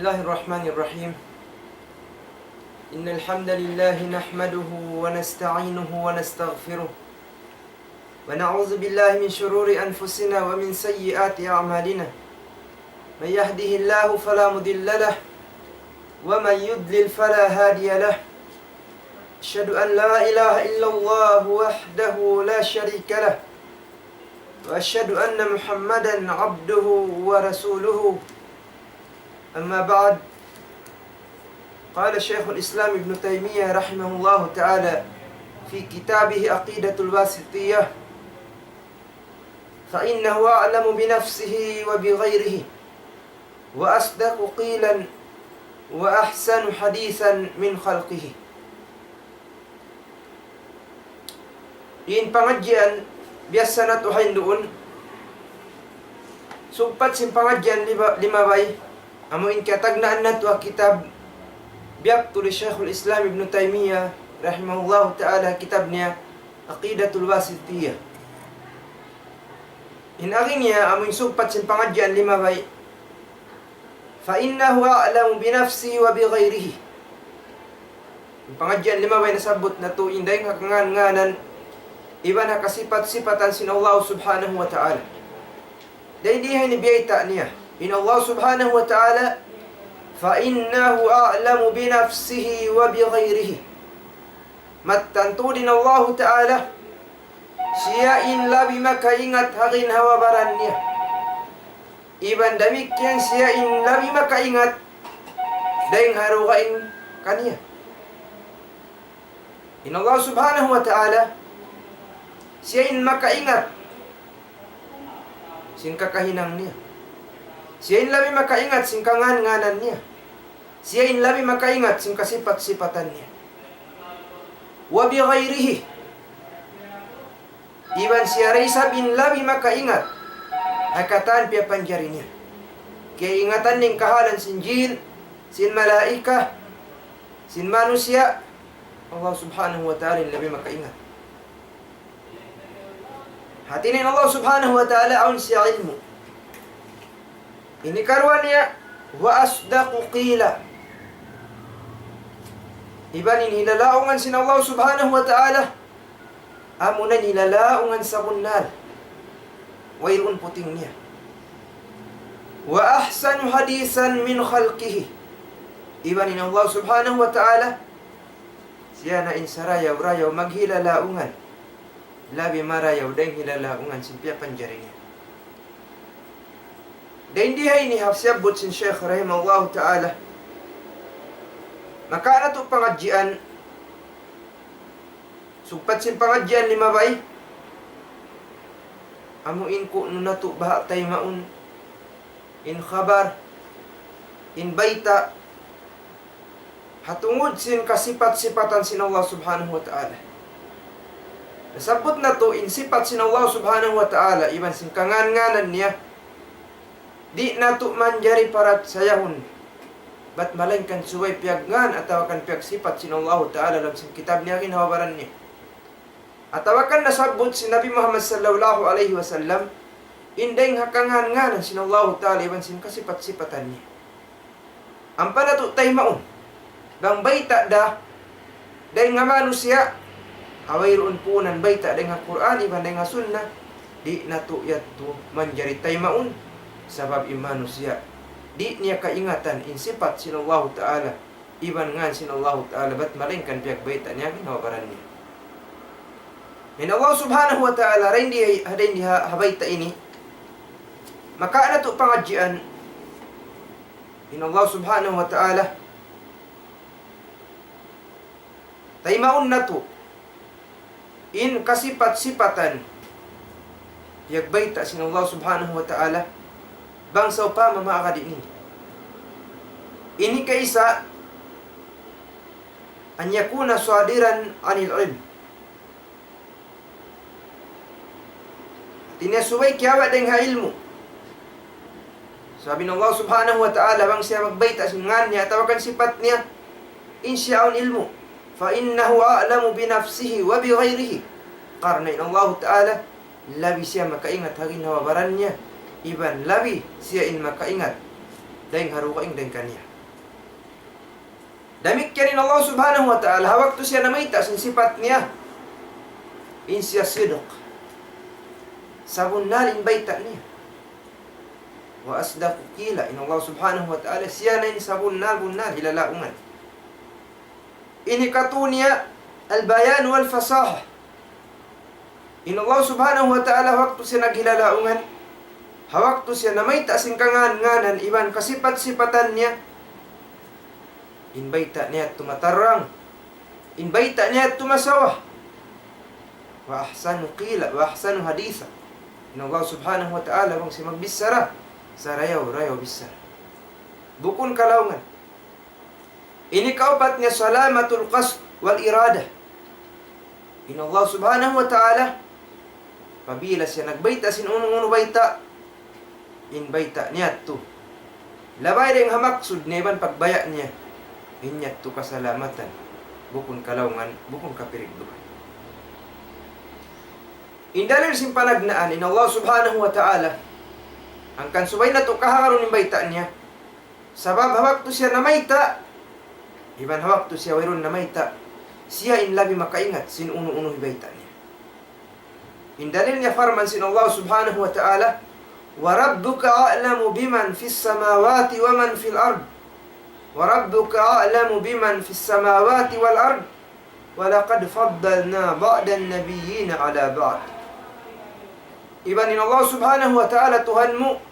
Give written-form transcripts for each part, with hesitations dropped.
الله الرحمن الرحيم. إن الحمد لله نحمده ونستعينه ونستغفره ونعوذ بالله من شرور أنفسنا ومن سيئات أعمالنا. من يهده الله فلا مضل له ومن يضلل فلا هادي له. أشهد أن لا إله إلا الله وحده لا شريك له وأشهد أن محمدا عبده ورسوله. أما بعد، قال شيخ الإسلام ابن تيمية رحمه الله تعالى في كتابه عقيدة الواسطية: فإنه أعلم بنفسه وبغيره وأصدق قيلا وأحسن حديثا من خلقه. Diin pengajian biasa na tuhain doon. Sumpat sin pengajian lima bay. Amuin katagnaan na tuha kitab biak tulis Syekhul Islam Ibn Taymiyah rahimahullah ta'ala, kitab niya Aqidatul Wasitiyah. Inagin niya amuin sumpat sin pengajian lima bay. Fa innahu a'lamu binafsihi wa bighayrihi. Pengajian lima bay nasabot na to inday ngakangan-nganan iban nakasipat-sipatan sin Allah subhanahu wa ta'ala. Dahil dihay ni biyayta niya in Allah subhanahu wa ta'ala, fa innahu a'lamu binafsihi wa bighayrihi. Mattantu din Allah ta'ala siya in labi makaingat hagin hawabaran niya. Iban demikian siya in labi makaingat dahil harugain kaniya. In Allah subhanahu wa ta'ala siya in makaingat sin kakahinang niya. Siya in labi makaingat sin kangan-nganan niya. Siya in labi makaingat sin kasipat-sipatan niya. Wa bighayrihi. Iban siya raisab in labi makaingat hakatan piya panjari niya. Kaya ingatan ning kahalan sin jin, sin malaika, sin manusia, Allah subhanahu wa ta'ala in labi makaingat. Hatinin Allah subhanahu wa ta'ala aun siya ilmu. Ini karuan niya wa asdaqu qila. Iban in hilalaungan sin Allah subhanahu wa ta'ala amunan hilalaungan sa kunnal. Wairun puting niya. Wa ahsanu hadisan min khalqihi. Iban in Allah subhanahu wa ta'ala siya na insarayaw-rayaw maghilalaungan. Labi marayaw dahil hilalaungan simpiya panjari niya. Dahil dihay ni hafsiyabot sin Syekh rahimahullah ta'ala. Maka na ito pangadjian. Sugpat sin pangadjian lima bay. Amuin ko na ito baha tayo maun. In khabar. In baita. Hatungod sin kasipat-sipatan sin Allah subhanahu wa ta'ala. Nasabot na to in sipat sin Allah subhanahu wa ta'ala. Iban sin kangan-nganan niya. Di na to manjari parat sayahun. Bat malangkan suway piagngan atawa kan piag sipat sin Allah ta'ala dalam sin kitab niya kinawabaran niya. Atawa kan nasabot si Nabi Muhammad sallallahu alaihi wasallam indeng hakangan-nganan sin Allah ta'ala iban sin kasipat-sipatan niya. Ampa na to tay maun. Bang baita da day nga manusia awayron punan baita day nga Quran iban day nga sunnah di na to yadto manjari tay maun. Sabab manusia di niya kaingatan in sifat sin Allah ta'ala iban ngan sin Allah ta'ala bat malingkan pihak baita niya kinawabaran niya. Min Allah subhanahu wa ta'ala rin di hadain di habaita ini maka na to pangadjian in Allah subhanahu wa ta'ala taymaun na to in kasipat-sipatan pihak baita sin Allah subhanahu wa ta'ala bangsaw pa mamaakadi ini. Ini kaisa an yakuna sadiran anil ilm. Tinasubay kiyawa deng ha ilmu. Sabi ng Allah subhanahu wa ta'ala bang siya magbayta singan niya tawakan sifat niya insyaun ilmu. Fa innahu a'lamu binafsihi wa bighayrihi. Karena in Allah ta'ala labi siya makaingat hagin hawabaran niya. Iban labi siya in makaingat dahil harukaing dahil kaniya. Demikian Allah subhanahu wa ta'ala, hawak tu siya namaita sin sifat niya. In siya sidq. Sabunnal in baita niya. Wa asdaqu qila. In Allah subhanahu wa ta'ala, siya na in sabunnal hilalaungan. Ini katunya al-bayan wal fasahah. In Allah subhanahu wa ta'ala, hawak tu siya naghilalaungan. Hawak tu siya namaita sin kangan-nganan, iban kasipat-sipatan niya. In baita niya tumatarang. In baita niya tumasawah. Wa ahsanu qila, wa ahsanu haditha. In Allah subhanahu wa ta'ala, bang si magbisara, sa rayaw bisara. Bukun kalaungan. Ini kaupat niya salamatul qasd wal iradah. In Allah subhanahu wa ta'ala, pabila siya nagbaita sin unong baita, in baita niya tu. Labay rin hamaksud niya, iban pagbaya niya. Inyat tu kasalamatan, bukun kalaungan, bukun kapirigduhan. Indalil simpanagnaan in Allah subhanahu wa ta'ala, ang kansubay na to kahakaroon ng baita niya, sabab hawak to siya na maita, iban hawak to siya wayron na maita, siya in labi makaingat sin uno-uno baita niya. Indalil niya farman sin Allah subhanahu wa ta'ala, wa rabbuka a'lamu biman fis samawati wa man fil ard. وَرَبُّكَ أَعْلَمُ بِمَنْ فِي السَّمَاوَاتِ وَالْأَرْضِ وَلَقَدْ فَضَّلْنَا بَعْضَ النَّبِيِّينَ عَلَى بَعْضٍ. Iban in Allah subhanahu wa ta'ala, Tuhan mo,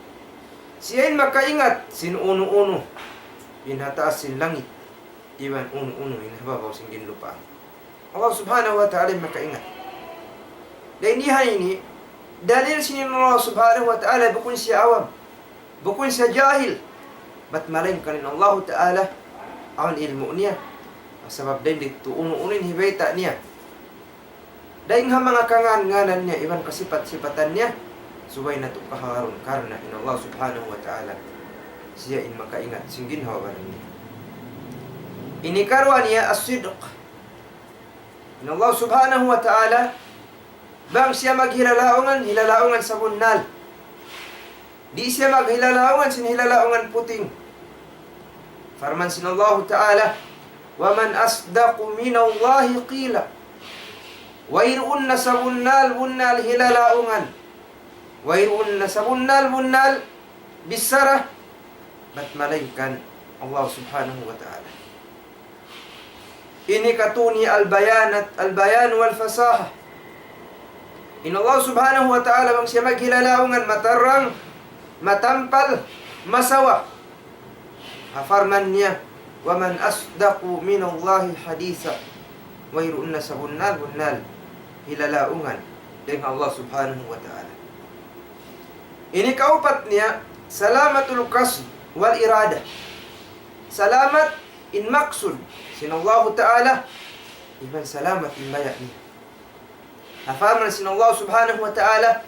siyain makaingat sin uno-uno, inhataas sin langit, iban uno-uno, inhababaw sin ginlupaan. Allah subhanahu wa ta'ala makaingat. Dahil ini, dalil sin Allah subhanahu wa ta'ala, bukun siya awam, bukun siya jahil, ba't malaym kanin Allah Ta'ala awan ilmu niya. Sabab din dito uno-unin hibayta niya. Dahil nga mga kangan-nganan niya, iban kasipat-sipatan niya, subay na ito kaharun karna in Allah Subhanahu Wa Ta'ala, siya in makaingat singgin hawaran niya. Inikarwa niya as-sidq. In Allah Subhanahu Wa Ta'ala, bang siya hilalaungan sa bunnal. Di siya maghilalaungan sin hilalaungan puting. Farman sin Allah Ta'ala, wa man asdaqu minallahi qila. Wayroon na sa bunnal hilalaungan. Wayroon na sa bunnal bisara. Ba't malaykan Allah subhanahu wa ta'ala. Ini katuni al-bayan wal fasaha. In Allah subhanahu wa ta'ala, bang siya maghilalaungan, matarang, matampal, masawa. Afarman niya, wa man asdaqu minallahi haditha. Wayroon na sa bunnal hilalaungan dengan Allah subhanahu wa ta'ala. Ini kaupat niya, salamatul qasd wal irada. Salamat in maksud sin Allah ta'ala, iban salamat in bayak niya. Afarman sin Allah subhanahu wa ta'ala,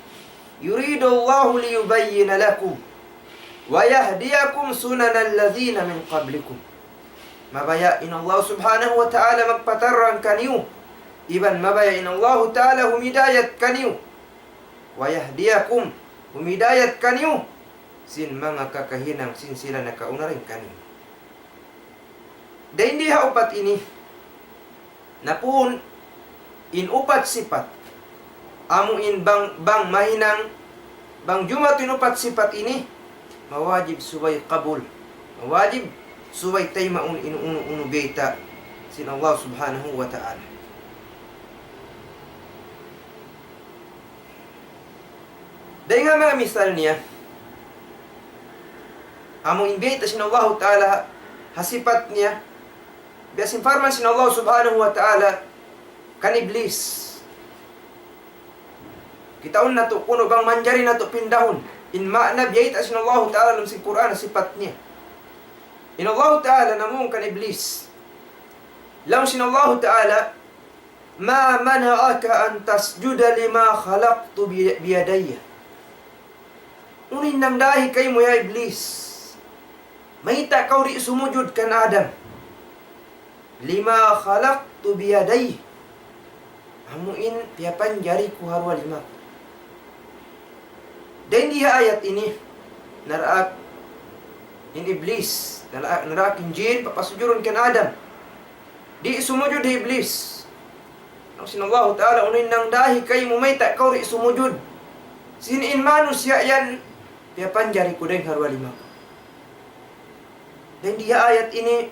yuridu Allahu liyubayyina lakum wa yahdiyakum sunanal ladzina min qablikum. Mabaya in Allah subhanahu wa ta'ala magpatarang kaniyo, iban mabaya in Allah ta'ala humidayat kaniyo, wa yahdiyakum humidayat kaniyo sin mga kakahinang sin sila nakaunaring kaniyo. Da hindi upat ini napun in upat sipat amu in bang mahinang bang jumat inupat sipat ini mawajib subay qabul, mawajib subay tay maun inu beta sin Allah subhanahu wa ta'ala. Dahil nga mga misal niya, among invita sin Allah ta'ala hasipat niya, biasin farman sin Allah subhanahu wa ta'ala kan iblis. Kitaon na to, kuno bang manjari na to pindahon. In ma'na biyayta sin Allah ta'ala ng si Quran sifat niya. In Allah ta'ala namung kan iblis. Lang sin Allah ta'ala, ma mana'aka an tasjuda lima khalaqtu biyadayya. Unin nang dahi kay mo ya iblis. Mahita kau ri sumujud kan Adam. Lima khalaqtu biyadayya. Hamuin piapan jari ku harwa lima. Dan di ayat ini naraak in iblis, naraak in jin papasujurun kan Adam. Di sumujud iblis. Ang sinallahu ta'ala unin nang dahi kay mumayta kau ri sumujud. Sinin manusia yan. Dia panjari ko din harwalima. Dan dia ayat ini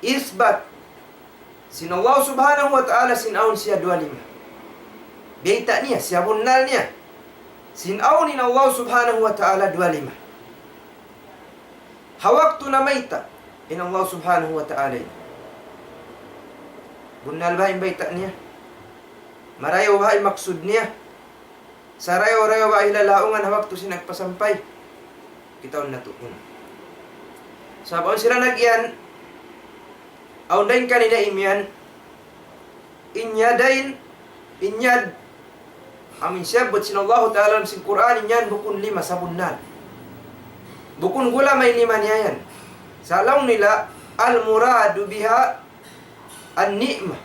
isbat sinallahu subhanahu wa ta'ala sinaun siya 25. Beita niya, siya bunnal niya. Sinaunin Allah subhanahu wa ta'ala 25. Hawaktu na mayta in Allah subhanahu wa ta'ala. Bunnal ba yung baita niya? Marayo ba yung maksud niya? Sarayo-rayo ba yung lalaungan hawaktu sinagpasampay? Kitaon na tuon. Sabaon sila nagyan, aundain kanina imyan, inyad, amin siyabot sinallahu ta'ala sa Quran, inyan bukun 5 sa bunnal. Bukun gula may 5 niya yan. Sa alaw nila, al-muradu biha an-ni'mah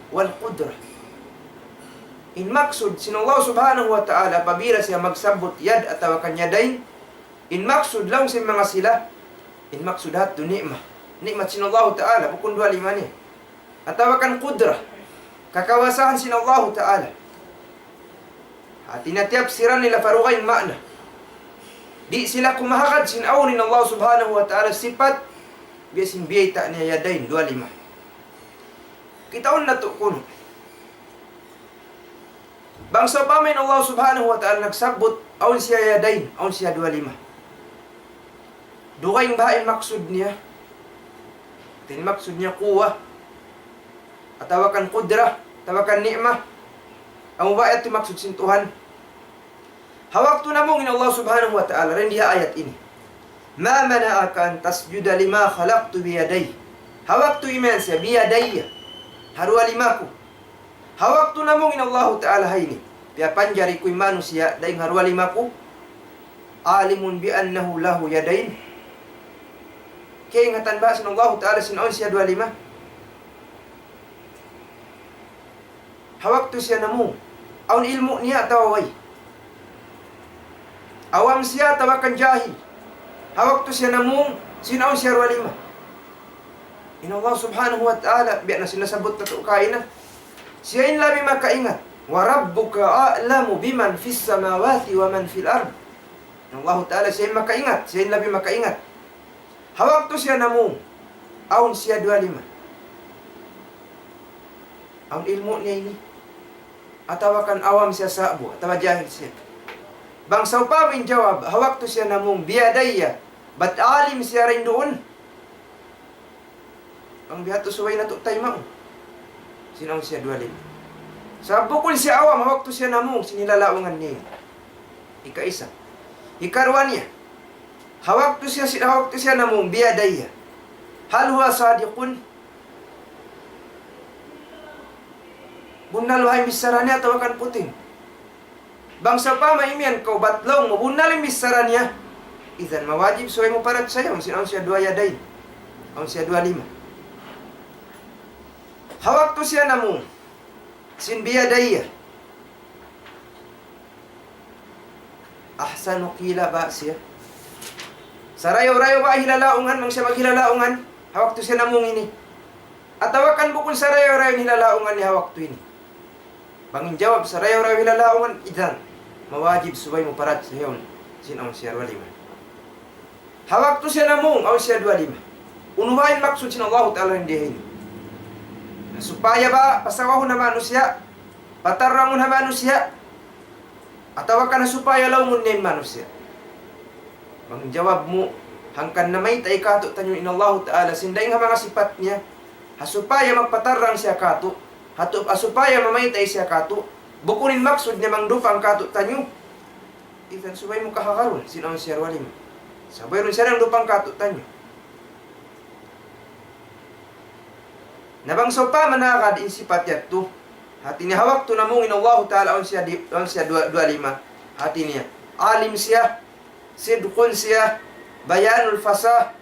wal-qudrah. In maksud, sinallahu subhanahu wa ta'ala, pabira siya magsabot yad at tawakan yadain, in maksud lang sa mga sila, in maksud hatu ni'mah. Ni'mat sinallahu ta'ala, bukun 25 niya. At tawakan qudrah, kakawasahan sinallahu ta'ala. At tinatiap siran nila farugay makna. Di sila kumahakad sinawnin Allah subhanahu wa ta'ala sifat biyasin biyayta niya yadain 25. Kitaon na to kuno. Bangsa pa may Allah subhanahu wa ta'ala nagsabot aun siya yadain, aun siya 25. Dukaing bahain maksud niya. Maksud niya kuwa. At tawakan kudrah, tawakan ni'mah. Ang ba ito maksud sin Tuhan? Hawak tu namong in Allah subhanahu wa ta'ala rin diha ayat ini. Ma mana'aka an tasjuda lima khalaqtu biyaday. Hawak tu iman siya biyadayya. Harwa limaku. Hawak tu namong in Allah ta'ala hayni. Pia panjari ku'y manusia daing harwa limaku. Alimun bi annahu lahu yadain. Kaya ingatan ba sin Allah ta'ala sinaon siya 25? Hawak tu siya namong. Aun ilmu niya tawaway. Awam siya tawakan jahil. Hawak tu siya namong sinaon siya 25. In Allah subhanahu wa ta'ala biya na sinasabot na to kain na. Siya in labi makaingat. Wa rabbuka a'lamu biman fis samawati wa man fil ard. In Allah ta'ala siya in makaingat. Siya in labi makaingat. Hawak tu siya namong. Aun siya 25. Aun ilmu niya ini. Atawakan awam siya sabo. Atawa jahil siya. Bangsaw pa min jawab. Hawak tu siya namong biyadaya. Ba't alim siya rin doon? Ang bihat tu suway na to tayo mo. Sinang siya 25. Sa bukul siya awam. Hawak tu siya namong sinilalawangan niya. Ika-isa. Ikarwa niya. Hawak tu siya namong biyadaya. Hal huwa sadiqun? Bunal wahay misara niya, tawakan puting. Bangsa pa maimian kau batlong, mabunal yung misara niya. Izan mawajib suway mo parat sa'yo. Ang siya 2 yadain. Ang siya 25. Hawak to siya namong. Sin biyadaya. Ahsanu kila ba siya? Sarayo-rayo ba hilalaungan? Mang siya maghilalaungan? Hawak to siya namong ini. At tawakan bukul sarayo-rayo hilalaungan ni hawak to ini. Bangin jawab, sarayo-rayo hilalaungan, idan, mawajib subay mo parat sa hiyon, sinong siya 25. Hawak to siya namong, aw siya 25. Unuhain maksud sin Allah ta'ala hindi. Supaya ba, pasawahon na manusia, patarangon na manusia, at tawakan na supaya laungon na manusia. Bangin jawab mo, hangkan na may tay kato tanyo in Allah ta'ala, sinday nga mga sipat niya, hasupaya magpatarang siya kato, asupaya mamaytay siya kato. Bukunin maksud niya mangdupang kato tanyo. Ikan subay mo kahakaron. Sino ang siya 25. Sabay ron siya ng dupang kato tanyo. Nabangsaw pa manakad insipat yat to. Hati niya hawak to namong in Allah ta'ala on siya 25. Hati niya. Alim siya. Sidkun siya. Bayanul fasah.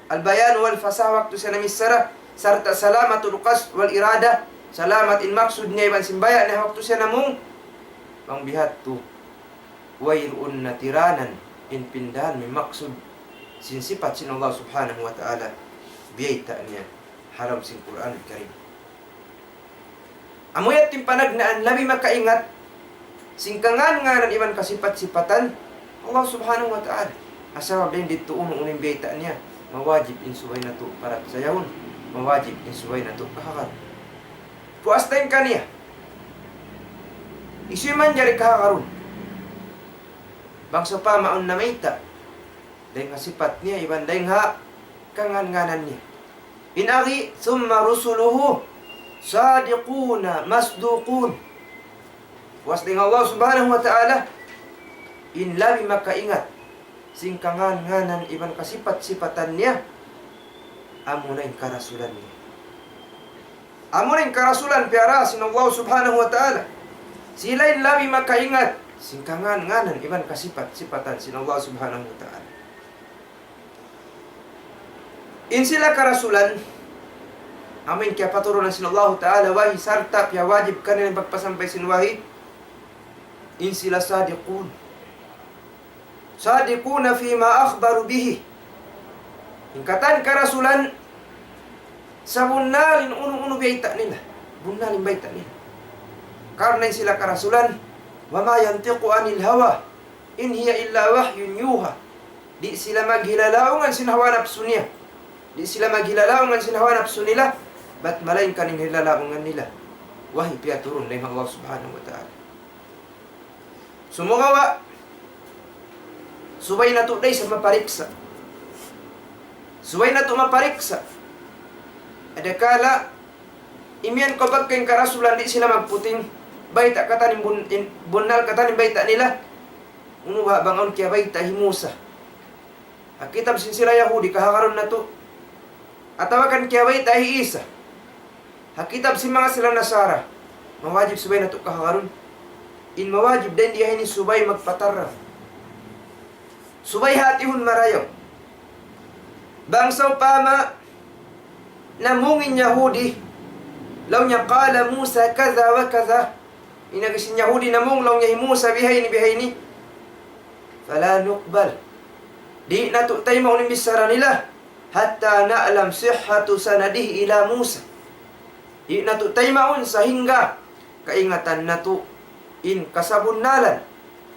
Al bayan wal fasah waktu siya namisara. Sarta salamatul qasd wal irada. Salamat in maksud niya iban simbaya na hawak to siya namong pangbihat to wayrun na tiranan in pindahan may maksud sinsipat sin Allah subhanahu wa ta'ala biyayta niya haram sing Quran Karim. Amuyat timpanagnan labi makaingat singkangan nga ng iban kasipat-sipatan Allah subhanahu wa ta'ala. Asawab din dito uning biyayta niya. Mawajib insuway na to para sa yawon. Mawajib insuway na to kahakar. Puastayin ka niya. Isuy man jari kahakarun. Bangsa pa maon na mayta. Dahil nga sipat niya, iban dahil nga kangan-nganan niya. Inagi, summa rusuluhu, sadiquna, masduqun. Was dengan Allah subhanahu wa ta'ala, inlabi makaingat, singkangan-nganan iban kasipat-sipatan niya, amo na yung karasulan niya. Amo na yung karasulan, piara, sin Allah subhanahu wa ta'ala. Sila inlabi makaingat, singkangan-nganan iban kasipat-sipatan sin Allah subhanahu wa ta'ala. In sila karasulan, amin kaya paturunan sin Allah Ta'ala wahi sarta kaya wajib kanilang pagpasampay sin wahi. In sila sadiqun. Sadiquna fima akhbaru bihi. Ingkatan karasulan sa bunalin uno-uno baita nila. Bunalin baita nila. Karena in sila karasulan, wa ma yantiqu anil hawa in hiya illa wahyun yuha. Di sila maghilalaungan sin hawa nafsu niya. Di sila maghilalaungan sin hawa nafsu nila. Ba't malain kaning hilalaungan nila? Wahi piyaturun ng Allah subhanahu wa ta'ala. Sumugawa, subay na to day sa mapariksa. Subay na to mapariksa. Adakala, imian ko bagkang karasulan di sila magputing. Baita kataning bunal kataning baita nila. Unuha bangon kaya baita himusa. Akitab sin sila Yahudi kahakaron na to. Atawakan kaya baita hiisa. Hakitab si mga sila Nasara. Mawajib subay na to kahakaron. In mawajib din diya ni subay magpatarra. Subay hatihun marayo. Bangsaw pama namungin Yahudi. Law niya kala Musa kaza wa kaza. Inagisin Yahudi namung law niya Musa bihayni. Fala nukbal. Di natutay maunin bisara nila. Hatta na'alam sihhatu sanadih ila Musa. Di natutay maun sa hingga kaingatan natu in kasabunnalan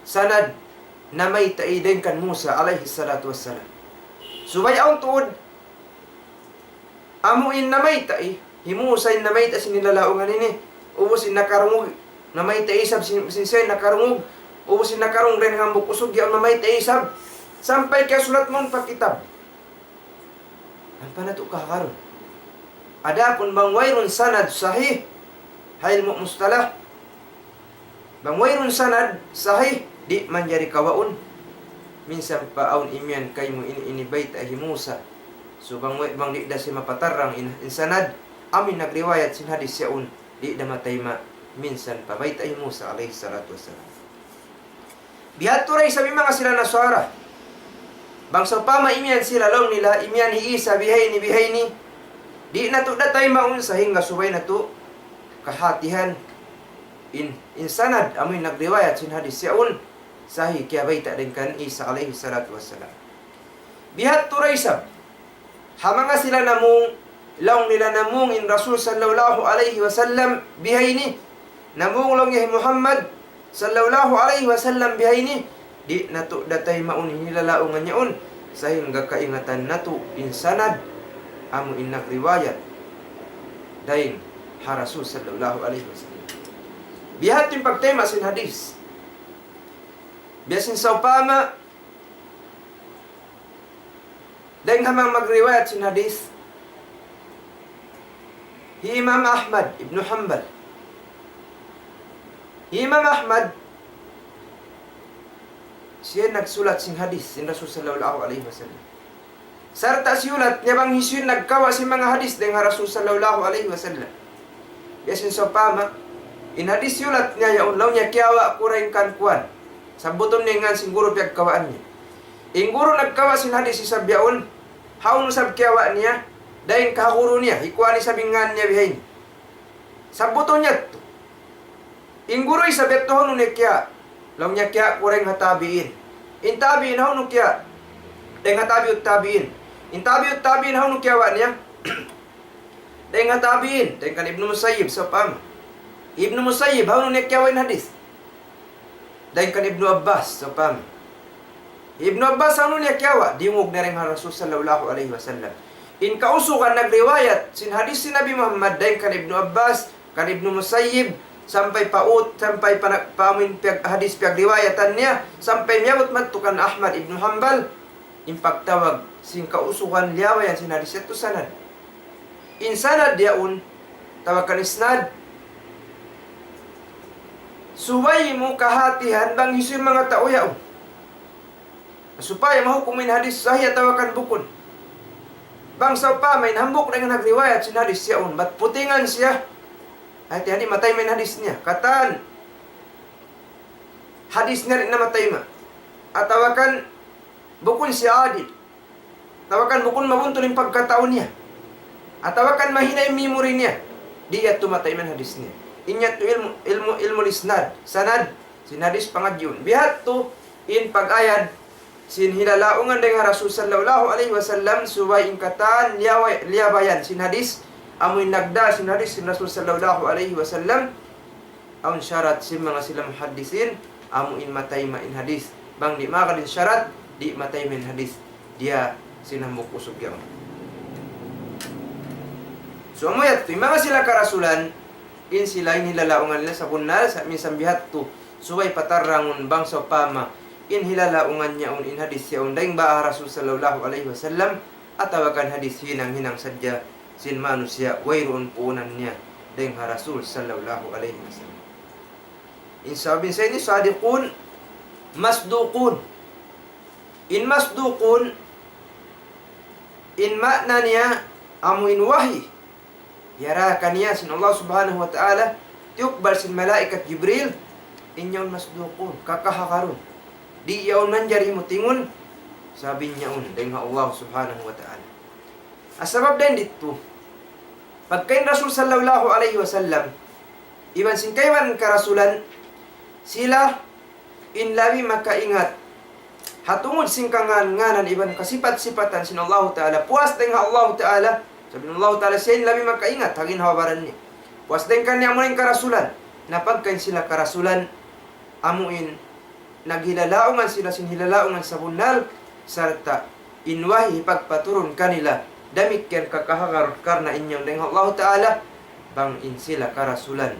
sanad na may taiden kan Musa alayhi salatu wassalam. Subay aun tuod amuin na may tai himusa in na may ta sinilalaungan ini ubos in nakarungog na may taisab sinsay nakarungog ubos in nakarung ren hambuk usog yaon na may taisab sampay kaya sulat mon pakitab. Ang panato kahakaron. Adapun bang wayrun sanad sahih hayl mo mustalah. Bang wayrun sanad sahih di manjari kawaun. Minsan paun imyan kay mo ini baita himusa. So bang di da si mapatarang in sanad amin nagriwayat sin hadis yaun di da matayma minsan pa baita himusa alayhi salatu wassalam. Bihaturay sa mga sila Nasara. Bang sa pama imyan sila long nila imyan hi Isa bihayni. Di na to datay maun sa hingga subay na to kahatihan in sanad amoy nagriwayat sin hadis yaun sahi kaya baita din kan Isa alayhi salatu wassalam. Bihat turaysab hamanga sila namung long nila namung in Rasul sallallahu alayhi wasallam bihayni namung long yahi Muhammad sallallahu alayhi wasallam bihayni di na to datay maun hilalaungan yaun sahingga kaingatan na to in sanad amo in nagriwayat daing ha Rasul sallallahu alaihi wasallam. Bihat yung pagtema sin hadis. Biyasin sa upama daing hamang magriwayat sin hadis. Imam Ahmad ibn Hanbal. Imam Ahmad siya nagsulat sin hadis sin Rasul sallallahu alaihi wasallam. Sarta siulat niya bang hisyun nagkawa si mga hadis dengan Rasul sallallahu alaihi wasallam. Yasin sa pama, in hadis siulat niya yaun law niya kiyawa kurang kan kuan. Sabuton niya nga siguro piyag kawaan niya. Inguro nagkawa sin hadis si sabyaon, haun sab kiyawa niya, dahin kahuro niya, ikuan ni sabingan niya bihain. Sabuton niya to. Inguro isabetohon niya kiya, law niya kiya kurang hatabiin. Intabiin haun kiya, dahin hatabi ut tabiin. Intabi haunu kiyawa niya Dahil nga tabiin, dahil kan Ibnu Musayyib sa pama. Ibnu Musayyib, hawno niya kiyawin hadis. Dahil kan Ibnu Abbas sa pama. Ibnu Abbas, hawno niya kiyawa, diungog na rin ang Rasul sallallahu alaihi wasallam. In kausukan nagriwayat, sin hadis si Nabi Muhammad, dahil kan Ibnu Abbas, kan Ibnu Musayyib, sampai pamin hadis riwayatan niya, sampai miyabot matukan Ahmad Ibnu Hanbal, impagtawag, sin kausukan liyawayan, sin hadis ito sanad. In sanad diyaun, tawag kan isnad, suway mo kahatihan bang isu mga tao yaon. Supaya mahukumin hadis sahih tawakan bukon. Bang sa pa may hambok na nga nagriwayat sin hadis yaon, bat putingan siya. Ay tihani matay may hadis niya. Kataan hadis niya rin na matay ma. At tawakan bukon siya adil. Tawakan bukon mabuntol yung pagkataon niya. At tawakan mahina yung memory niya. Di at tumatay man hadis niya. Inyat to ilmu lisnad. Sanad. Sinadis pangadyun. Bihat to in pag-ayad. Sin hilalaungan dengan Rasul sallallahu alaihi wasallam. Suway in kataan liyabayan. Sinadis. Amoy nagda. Sinadis sin Rasul sallallahu alaihi wasallam. Aun syarat sin mga silang hadisin. Amuin matay ma in hadis. Bang di makalin syarat. Di matay ma in hadis. Dia sinambok usog yaw. So amoyat to, mga sila karasulan, in sila inhilalaungan nila sa bunal, sa minsan bihat to, suway patarangon bang sa pama, in hilalaungan niya in hadis siya daing ba Rasul sallallahu alaihi wasallam, at tawagan hadis hinang sadya, sin manusia, wayroon punan niya, daing Rasul sallallahu alaihi wasallam. In sabi sa ini, sadiqun, masdukun. In masdukun, in makna niya, amuin wahi. Yarakan niya sin Allah subhanahu wa ta'ala, tiukbar sin malaikat Jibril, inyaw masdukun, kakahakarun. Di yaon man jari mo tingun, sabi niya dengan Allah subhanahu wa ta'ala. Asabab din dito, pagkain Rasul sallallahu alaihi wasallam, iban sin kayman karasulan, sila inlawi makaingat, hatungod sin kangan-nganan, iban kasipat-sipatan sin Allah ta'ala, puas dengan Allah ta'ala, sabi ng Allah ta'ala siya labi magkaingat, hagin hawabaran niya. Puas din kanya amuin karasulan. Napagkain sila karasulan, amuin, naghilalaungan sila sinhilalaungan sa bunal, sarta inwahi pagpaturun kanila, damit ken kakahakar karna inyong dengan Allah ta'ala, bang in sila karasulan.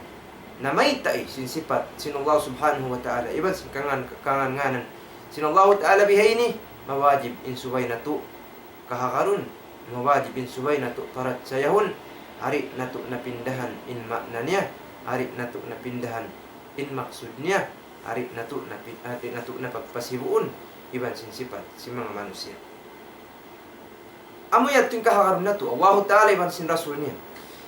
Na may ta'i sinsipat, sin Allah subhanahu wa ta'ala, iban sin kangan-nganan. Sin Allah ta'ala bihayni, mawajib in suway na to, kahakarun. Mawajibin subay na to parat sayahun, hari na to napindahan in makna niya, hari na to napindahan in maksud niya, hari na to napagpasibuon, iban sinsipat si mga manusia. Amuyat yung kahakaroon na to, Allah ta'ala iban sin Rasul niya,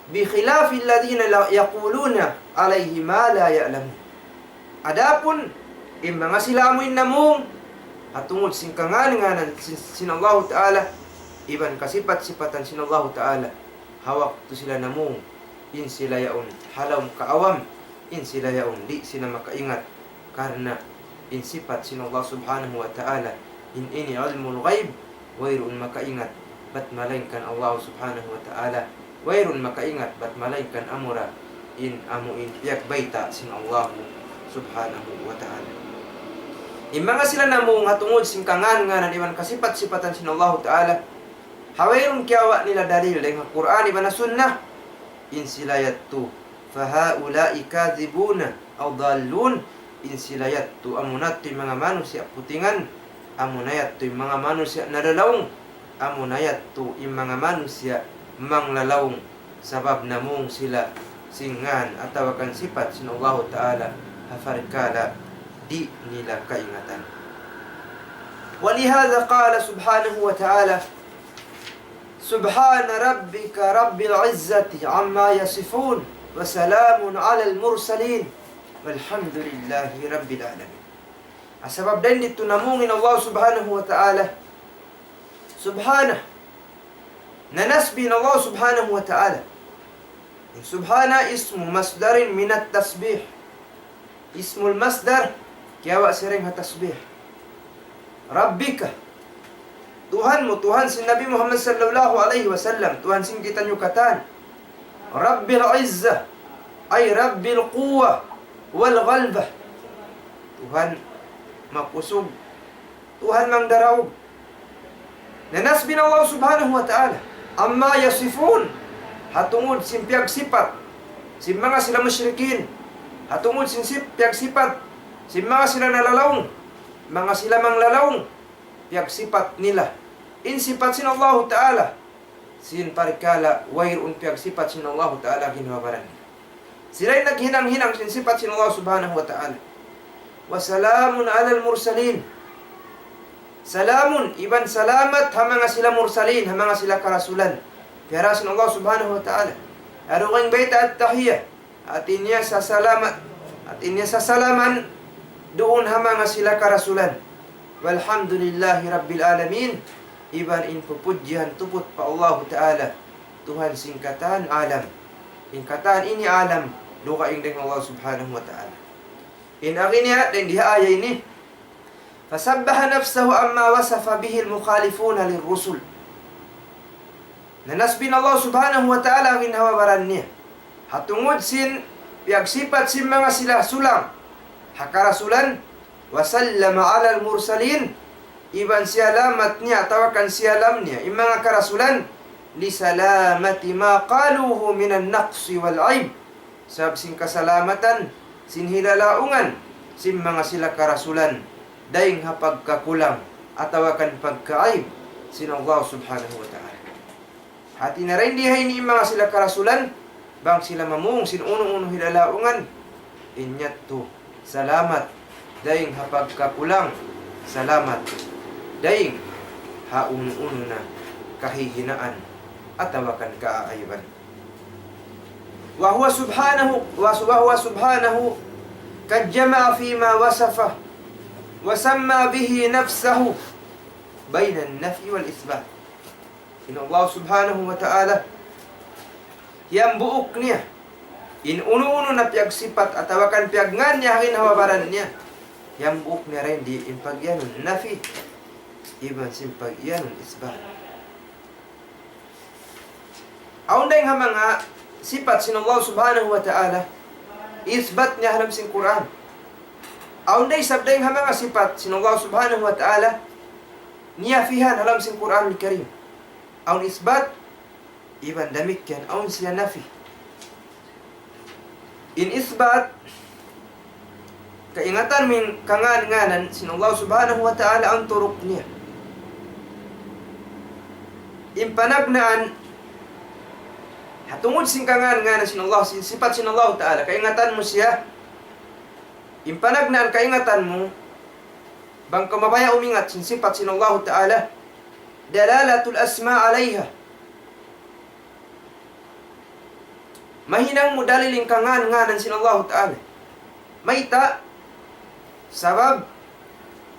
bi khilafi alladhina yaquluna alayhi ma la ya'lamun. Adapun in mga sila amuin namong atungod sin kangalinganan sin Allah ta'ala, iban kasipat-sipatan sin Allah ta'ala, hawak to sila namong, in sila yaon halawm kaawam, in sila yaon di sila makaingat, karena in sipat sin Allah subhanahu wa ta'ala, in ini ilmul ghaib, wayroon makaingat, bat malainkan Allah subhanahu wa ta'ala, wayroon makaingat, bat malainkan amura, in amuin piyak baita sin Allah subhanahu wa ta'ala. In mga sila namong hatungod sin kangan-nganan, iban kasipat-sipatan sin Allah ta'ala, hawayrun kiawa nila dalil dengan Quran ibana sunnah, in silayat tu fahaulai kadhibuna aw dallun, in silayat tu amunat tu mga manusia putingan, amunayat tu mga manusia nalalawng, amunayat tu mga manusia manglalawng, sabab namong sila singan atawakan sifat sin Allah ta'ala, hafarkala di nila kaingatan. Walihada qala subhanahu wa ta'ala, Subhana rabbika rabbil izzati amma yasifun, wa salamun alal mursalin, walhamdulillahi rabbil alamin. Asabab din dito namungin Allah subhanahu wa ta'ala, subhana, nanasbin Allah subhanahu wa ta'ala. Subhana ismu masdarin minat tasbih. Ismul masdar, kiawa sering hatasbih. Rabbika, Tuhan mo, Tuhan si Nabi Muhammad sallallahu alaihi wasallam, Tuhan sing kita nyukatan. Rabbil Izzah, ay Rabbil Quwa wal Ghalbah. Tuhan makusog, Tuhan mang daraog. Nanasbi ng Allah subhanahu wa ta'ala amma yasifun, hatungod simpiyag sipat si mga sila musyrikin, hatungod simpiyag sipat si mga sila nalalawng, mga sila mang lalawng, piyag sipat nila in sipat sin Allah ta'ala sin parikala wairun piyag sipat sin Allah ta'ala ginhawaran. Sila'y naghinang-hinang sin sipat sin Allah subhanahu wa ta'ala. Wa salamun alal mursalin, salamun iban salamat ha mga sila mursalin, ha mga sila karasulan. Kaya sin Allah subhanahu wa ta'ala arugang baita at tahiyya, atin niya sa salamat, atin niya sa salaman doon ha mga sila karasulan. Walhamdulillahi rabbil alamin, iban in pupudjihan tuput pa Allah ta'ala Tuhan singkatan alam, ingkatan ini alam luka ingdeng Allah subhanahu wa ta'ala. In aginya din diha ayay ni fasabbaha nafsahu amma wasafa bihi al-mukhalifuna lirrusul. Nanasbin Allah subhanahu wa ta'ala ang inhawabaran niya hatungod sin piyagsipat sin mga sila sulang hakarasulan, wasallama ala al-mursalin, iban siyalamat niya tawakan siyalam niya yung mga karasulan li salamati ma qaluhu minan naqsi wal aib, sab sin kasalamatan sin hilalaungan sin mga sila karasulan daing hapagkakulang atawakan pagkaib sin Allah subhanahu wa ta'ala. Hati na rin dihay ni mga sila karasulan bang sila mamung sin unong-unong hilalaungan inyat to salamat daing hapagkakulang, salamat daing hauno-uno na kahihinaan atawakan kaaiban. Wa huwa subhanahu kad jama'a fima wasafa wa samma bihi nafsahu bayna an-nafyi wal isbat. In Allah subhanahu wa ta'ala yang buok niya in uno-uno na piyagsipat atawakan piyagngan niya hinawabaran niya yang buok niya rin di impagyanun nafi iban simpagyanun isbat. Aunday nga mga sifat sin Allah subhanahu wa ta'ala isbat niya halam sin Quran. Aunday sabday nga mga sifat sin Allah subhanahu wa ta'ala niya fihan halam sin Quran al-Karim. Aun isbat iban damikyan aun siya nafi. In isbat kaingatan min kangan-nganan sin Allah subhanahu wa ta'ala ang turuk niya. In panagnaan hatungod sin kangan-nganan sin Allah, sin sifat sin Allah ta'ala, kaingatan mo siya. In panagnaan kaingatan mo bang kamabaya umingat sin sifat sin Allah ta'ala dalalatul asma alayha, mahinang mo daliling kangan-nganan sin Allah ta'ala mayta sabab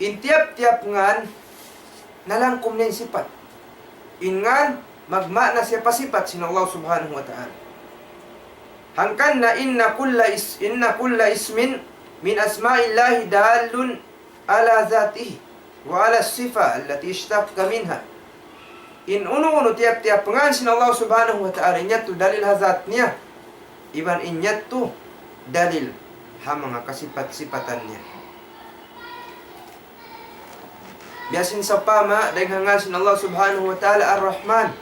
in tiap-tiap ngan nalangkom niya sifat ingan magma na siya pasipat sin Allah subhanahu wa ta'ala. Hangkan na inna kulla ismin min asma'illahi dalun ala zatihi wa ala sifa allati ishtaqqa minha. In uno-uno tiap-tiap ngan sin Allah subhanahu wa ta'ala inyat tu dalil hazat niya iban inyat tu dalil ha mga kasipat-sipatan niya. Biasin sa pama dahil hangan sin Allah subhanahu wa ta'ala ar-Rahman.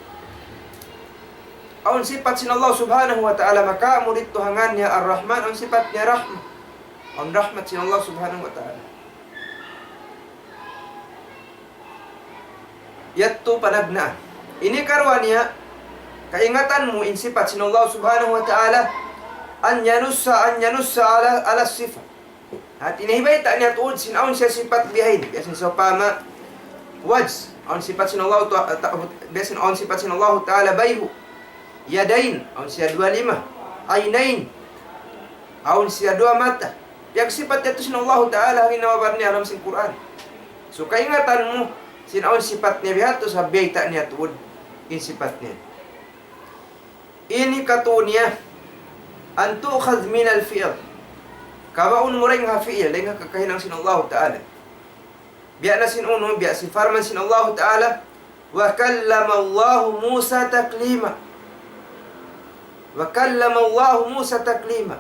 Aun sifat sin Allah subhanahu wa ta'ala maka murid to hangan niya ar-Rahman, ang sifat niya rahmah. Ang rahmat sin Allah subhanahu wa ta'ala. Yatto panagna. Ini karwa niya kaingatan mo in sifat sin Allah subhanahu wa ta'ala an yanussa ala sifat. At inahibay ta niya tuod sin aun siya sifat bihain. Biasin sa pama wajs aun sifat sin Allah biasin aun sifat sin Allah ta'ala bayhu. Yadain aun siya 25, ainain aun siya 2 mata. Yang sifat ito sin Allah ta'ala ang inawabar niya alam sin Quran. So kaingatan mo sin aun sifat niya bihato sa biyayta niya tuod in sifat niya. Ini katunya an tu'khadh min al-fi'l. Kabaun mo rin nga fi'il, dahil nga kakahinang sin Allah ta'ala. Biya na sin uno, biya si farman sin Allah ta'ala, wa kallama Allah Musa taklima. wa kallama Allah Musa taklima.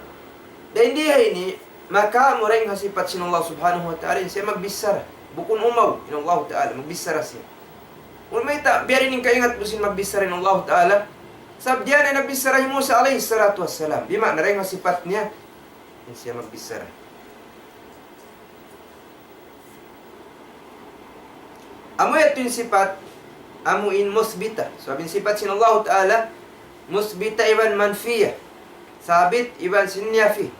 Dan hindi ini maka mo rin hasipat sin Allah subhanahu wa ta'ala siya magbisara. Bukun umaw in Allah ta'ala magbisara siya. May biyarin ning kaingat busin magbisara in Allah ta'ala. Sabdiyan ay nagbisara ni Musa alayhi salatu wassalam. Bima na rin hasipat niya siya magbisara. Amo ito yung sipat amuin musbita. So abin sifat sin Allah Ta'ala musbita iban manfiya. Sabit iban sinyafi.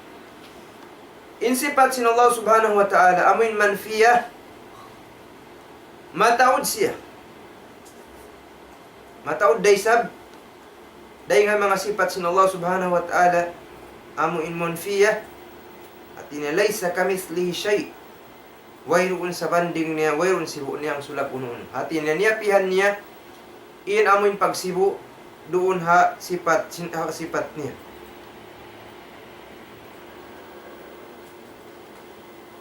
In sifat sin Allah Subhanahu wa Ta'ala amuin manfiya mataud siya. Mataud day sab. Day nga mga sifat sin Allah Subhanahu wa Ta'ala amuin manfiya at inalay sa kamislihi shay. Wayroon sa banding niya, wayroon sibu niya ang sulap unon. Hati niya pihan niya, iyan amoy pagsibu, doon sipat niya.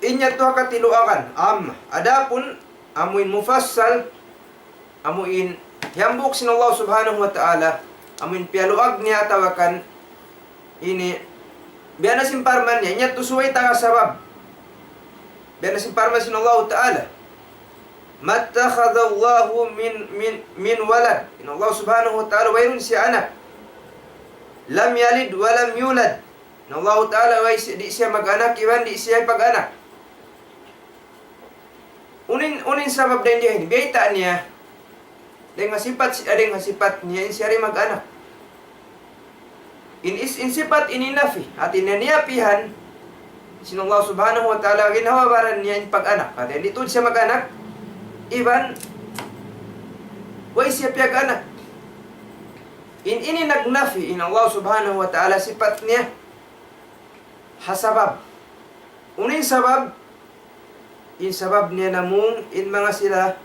Inya to katiluakan, adapun amuin mufassal, amuin yambuk sin Allah subhanahu wa ta'ala, amuin pialuag niya tawakan, ini, biya na simparman niya, inya tusuway tanga sabab. Dan simparman sin Allah Ta'ala mattakhadallahu min walad. In Allah Subhanahu wa Ta'ala wayrun si anak. Lam yalid wa lam yulad. In Allah Ta'ala di siya mag-anak, iwan di siya pag-anak. Unin sabab din niya, biyaitaan niya. Dengan sipat niya, siya rin mag-anak. In sipat ininafi. At inaniyapihan sin Allah subhanahu wa ta'ala ginawabaran niya yung pag-anak. At hindi siya mag-anak, iban, way siya piyag-anak. Ini nagnafi, in Allah subhanahu wa ta'ala, sifat niya, hasabab. Unin sabab, in sabab niya namung, in mga sila,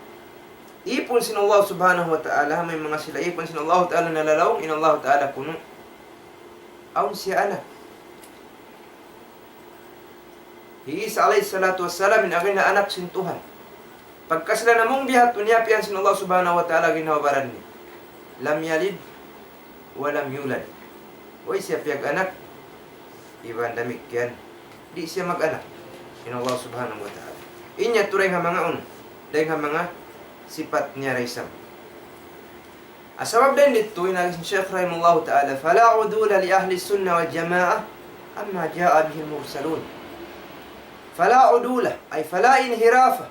ipon sin Allah subhanahu wa ta'ala, may mga sila ipon sin Allah ta'ala nalalaw, in Allah ta'ala kuno, aun siya anak. Isa alayhi salatu wassalam in na anak sin Tuhan. Pagka sila namong bihat unyapian sin Allah subhanahu wa ta'ala ginawabaran ni. Lam yalid wa lam yulad. Oy siya piyag anak. Iban damik yan. Di siya mag-anak. In Allah subhanahu wa ta'ala. Inya turay nga mga dahil nga mga sifat niya raisam. Asabab din dito inagin Syekh rahimahullah ta'ala fala udula li ahli sunnah wal jamaah amma jaa bihi mursalun. Fala udula ay fala inhirafa.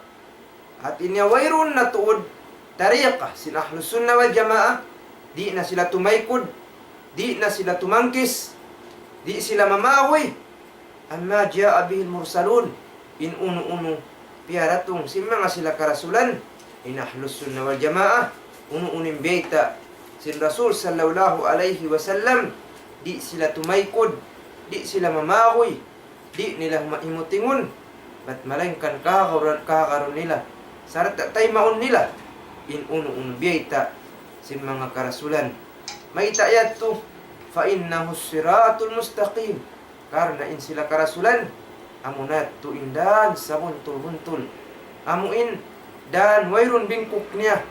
At inyawayron na tuod tariqa sin ahlus sunnah wal jamaah, di na sila tumaykod, di na sila tumangkis, di sila mamahoy. Amma jaa bihil mursalun, in uno piaratong sin mga sila karasulan, in ahlus sunnah wal jamaah, uno-unim beta sin Rasul sallallahu alaihi wasallam, di sila tumaykod, di sila mamahoy, di nila maimutingon, ba't malangkan kakaroon nila, sarat tay maon nila, in uno biyayta, sin mga karasulan. May itayat to, fa innahu siratul mustaqim, karena in sila karasulan, amunat to indan sa buntul-buntul, amuin, dan wayron bingkok niya,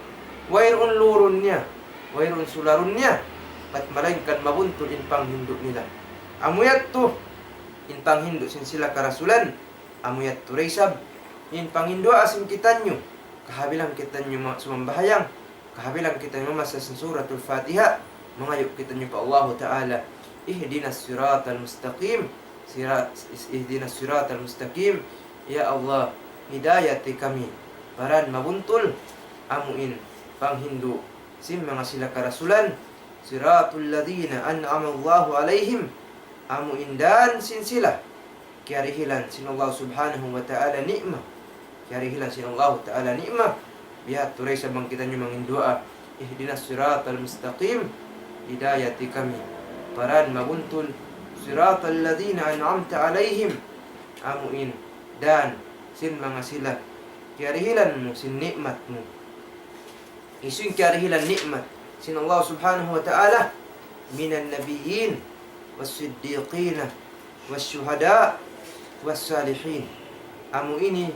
wayron lurun niya, wayron sularun niya, ba't malangkan mabuntul in panghindo nila. Amuyat to, in panghindo sin sila karasulan, amuyat turisab, in panghindo asim kitanyo, kahabilang kitanyo sumambahayang, kahabilang kitanyo masa suratul Fatiha, mangayok kitanyo pa Allah Ta'ala, ihdinas siratal mustaqim, ihdinas siratal mustaqim, ya Allah, hidayati kami, paran mabuntul, amuin panghindo, sin mga sila karasulan, siratul ladina an'ama Allahu alaihim, amuin dan sin sila, kiarihilan sin Allah subhanahu wa ta'ala ni'mah, kiarihilan sin Allah ta'ala ni'mah, bihat turay sa bangkitan nyo mangin doa, ihdinas siratal mustaqim, hidayati kami, paran mabuntul, siratal ladina an'amta alaihim, amuin dan sin mga sila, kiarihilan mo sin ni'mat mo, isun kiarihilan ni'mat sin Allah subhanahu wa ta'ala, minan nabiyyin was-siddiqin was-syuhada was-salihin. Amu ini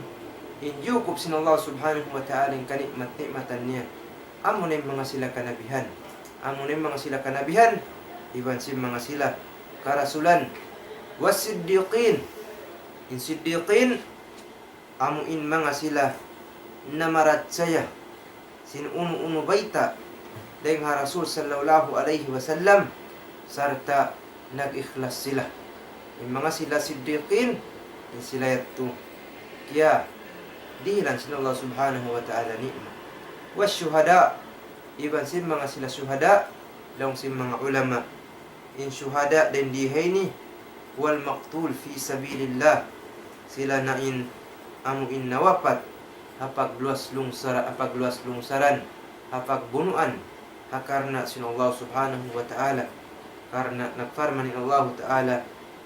injukup sin Allah subhanahu wa ta'ala yung kanikmat-nikmatan niya. Amu na mga sila kanabihan. Amu na mga sila kanabihan. iban si mga sila karasulan. Was-siddiqin, in siddiqin amuin mga sila na maratsaya sin uno baita dahil nga Rasul sallallahu alaihi wasallam sarta nag-ikhlas sila. Yung mga sila siddiqin, in sila yato kaya dihilan sila Allah subhanahu wa ta'ala ni'ma. Was-syuhada, iban sin mga sila syuhada, lang sin mga ulama. In syuhada din dihay ni wal maqtul fi sabilillah, sila na in amuin nawapat hapag luas lungsaran hapag bunuan hakarna sin Allah subhanahu wa ta'ala, karna nagfarman ni Allah ta'ala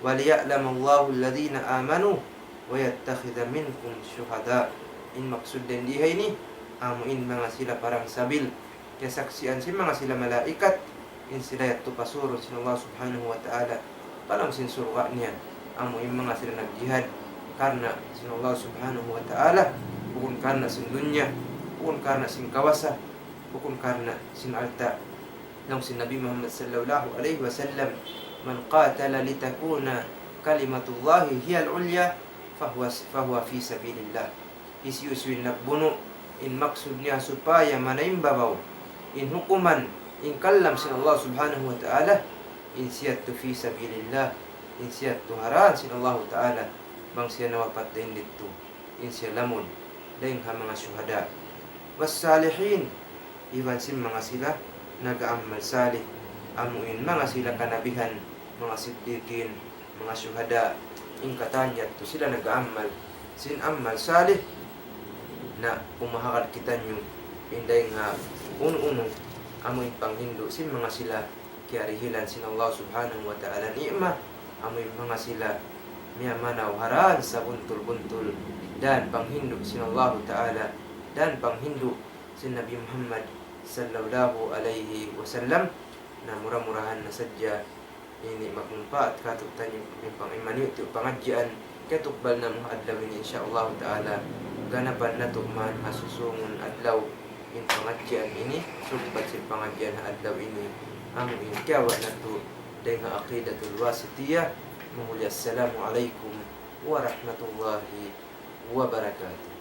waliya'lam Allahu alladhina amanu wa yattakhidha minkum syuhada. In maksud din dihay ni amuin mga sila parang sabil kasaksian si mga sila malaikat in sila yato pasuro sin Allah subhanahu wa ta'ala palang sin surga niya amuin mga sila nagjihad karna sin Allah subhanahu wa ta'ala, bukun karna sin dunya, bukun karna sin kawasa, bukun karna sin alta. Nang sin Nabi Muhammad sallallahu alaihi wasallam, man qatala litakuna kalimatullahi hiya al-ulya fahuwa fi sabilillah. Isyuswin nagbuno in maksud niya supaya manaimbabaw in hukuman in kallam sin Allah subhanahu wa ta'ala, in siyat fi sabilillah, in siyat haran sin Allah ta'ala, bang siya nawapat din dito, in siya lamon dahil ha mga syuhada. Was salihin, iban sin mga sila nag-aamal salih, amuin mga sila kanabihan, mga siddiqin, mga syuhada, in katanyat to sila nag-aamal sin amal salih na pumahakad kita nyo inday nga uno amoy panghindo sin mga sila kiarihilan sin Allah subhanahu wa ta'ala ni'ma, amoy mga sila miyamanaw haran sa buntul-buntul dan panghindo sin Allah ta'ala dan panghindo sin Nabi Muhammad sallallahu alaihi wasallam na murah-murahan na sadya ini magmumpa at katugtan yung pang-imanyo ito pangadyan katukbal na mga adlaw ini insyaallah ta'ala ganapan na man masusungon adlaw in pangadyan ini sugbat sin pangadyan na adlaw ini ang inkawa na to dahil nga aqidatul wasitiyah. Assalamualaikum warahmatullahi wabarakatuh.